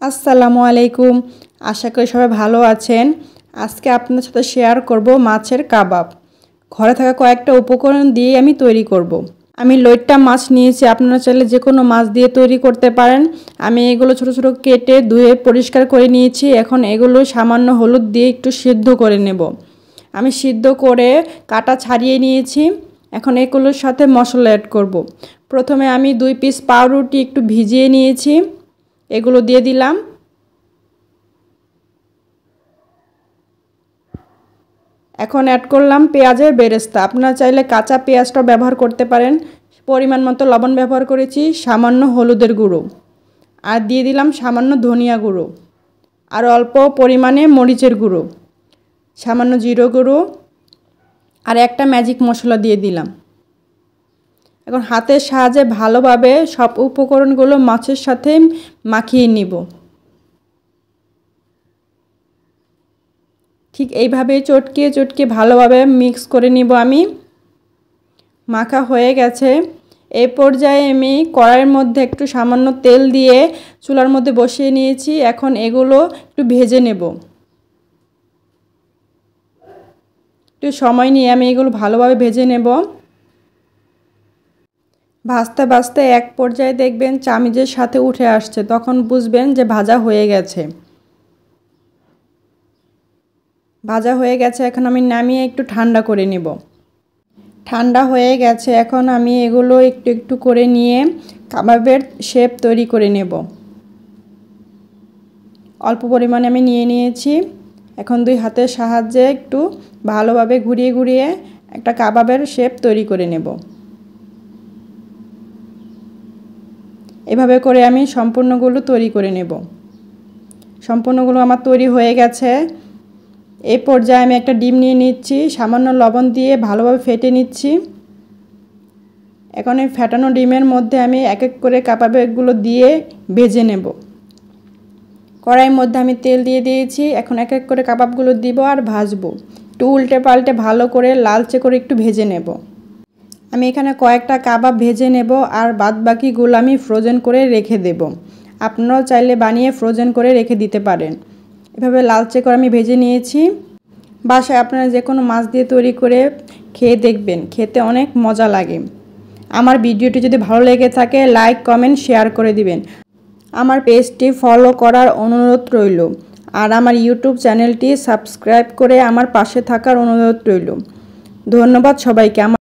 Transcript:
আসসালামু আলাইকুম। আশা করি সবাই ভালো আছেন। আজকে আপনাদের সাথে শেয়ার করব মাছের কাবাব। ঘরে থাকা কয়েকটা উপকরণ দিয়ে আমি তৈরি করব। আমি লইট্টা মাছ নিয়েছি, আপনারা চাইলে যে কোনো মাছ দিয়ে তৈরি করতে পারেন। আমি এগুলো ছোট ছোট কেটে ধুয়ে পরিষ্কার করে নিয়েছি। এখন এগুলো সামান্য হলুদ দিয়ে একটু সিদ্ধ করে নেব। আমি সিদ্ধ করে কাটা ছাড়িয়ে নিয়েছি। এখন এগুলোর সাথে মশলা অ্যাড করব। প্রথমে আমি 2 পিস পাউরুটি একটু ভিজিয়ে নিয়েছি, এগুলো দিয়ে দিলাম। এখন অ্যাড করলাম পেঁয়াজের বেরেস্তা। আপনারা চাইলে কাঁচা পেঁয়াজটাও ব্যবহার করতে পারেন। পরিমাণ মতো লবণ ব্যবহার করেছি, সামান্য হলুদের গুঁড়ো, আর দিয়ে দিলাম সামান্য ধনিয়া গুঁড়ো, আর অল্প পরিমাণে মরিচের গুঁড়ো, সামান্য জিরে গুঁড়ো, আর একটা ম্যাজিক মশলা দিয়ে দিলাম। এখন হাতের সাহায্যে ভালোভাবে সব উপকরণগুলো মাছের সাথে মাখিয়ে নিব। ঠিক এইভাবে চটকে চটকে ভালোভাবে মিক্স করে নিব আমি। মাখা হয়ে গেছে। এই পর্যায়ে আমি কড়াইয়ের মধ্যে একটু সামান্য তেল দিয়ে চুলার মধ্যে বসিয়ে নিয়েছি। এখন এগুলো একটু ভেজে নেব। একটু সময় নিয়ে আমি এগুলো ভালোভাবে ভেজে নেব। ভাজতে ভাজতে এক পর্যায়ে দেখবেন চামিচের সাথে উঠে আসছে, তখন বুঝবেন যে ভাজা হয়ে গেছে। ভাজা হয়ে গেছে, এখন আমি নামিয়ে একটু ঠান্ডা করে নেব। ঠান্ডা হয়ে গেছে, এখন আমি এগুলো একটু একটু করে নিয়ে কাবাবের শেপ তৈরি করে নেব। অল্প পরিমাণে আমি নিয়ে নিয়েছি। এখন 2 হাতের সাহায্যে একটু ভালোভাবে ঘুরিয়ে ঘুরিয়ে একটা কাবাবের শেপ তৈরি করে নেব। এভাবে করে আমি সম্পূর্ণগুলো তৈরি করে নেব। সম্পূর্ণগুলো আমার তৈরি হয়ে গেছে। এই পর্যায়ে আমি একটা ডিম নিয়ে নিচ্ছি, সামান্য লবণ দিয়ে ভালোভাবে ফেটে নিচ্ছি। এখন এই ফেটানো ডিমের মধ্যে আমি এক এক করে কাবাবগুলো দিয়ে ভেজে নেব। কড়াইয়ের মধ্যে আমি তেল দিয়ে দিয়েছি। এখন এক এক করে কাবাবগুলো দিব আর ভাজবো। একটু উল্টে পাল্টে ভালো করে লালচে করে একটু ভেজে নেব। আমি এখানে কয়েকটা কাবাব ভেজে নেব, আর বাদবাকিগুলো আমি ফ্রোজেন করে রেখে দেব। আপনারাও চাইলে বানিয়ে ফ্রোজেন করে রেখে দিতে পারেন। এভাবে লালচে করে আমি ভেজে নিয়েছি। বাসায় আপনারা যে কোনো মাছ দিয়ে তৈরি করে খেয়ে দেখবেন, খেতে অনেক মজা লাগে। আমার ভিডিওটি যদি ভালো লেগে থাকে লাইক কমেন্ট শেয়ার করে দিবেন। আমার পেজটি ফলো করার অনুরোধ রইল, আর আমার ইউটিউব চ্যানেলটি সাবস্ক্রাইব করে আমার পাশে থাকার অনুরোধ রইল। ধন্যবাদ সবাইকে।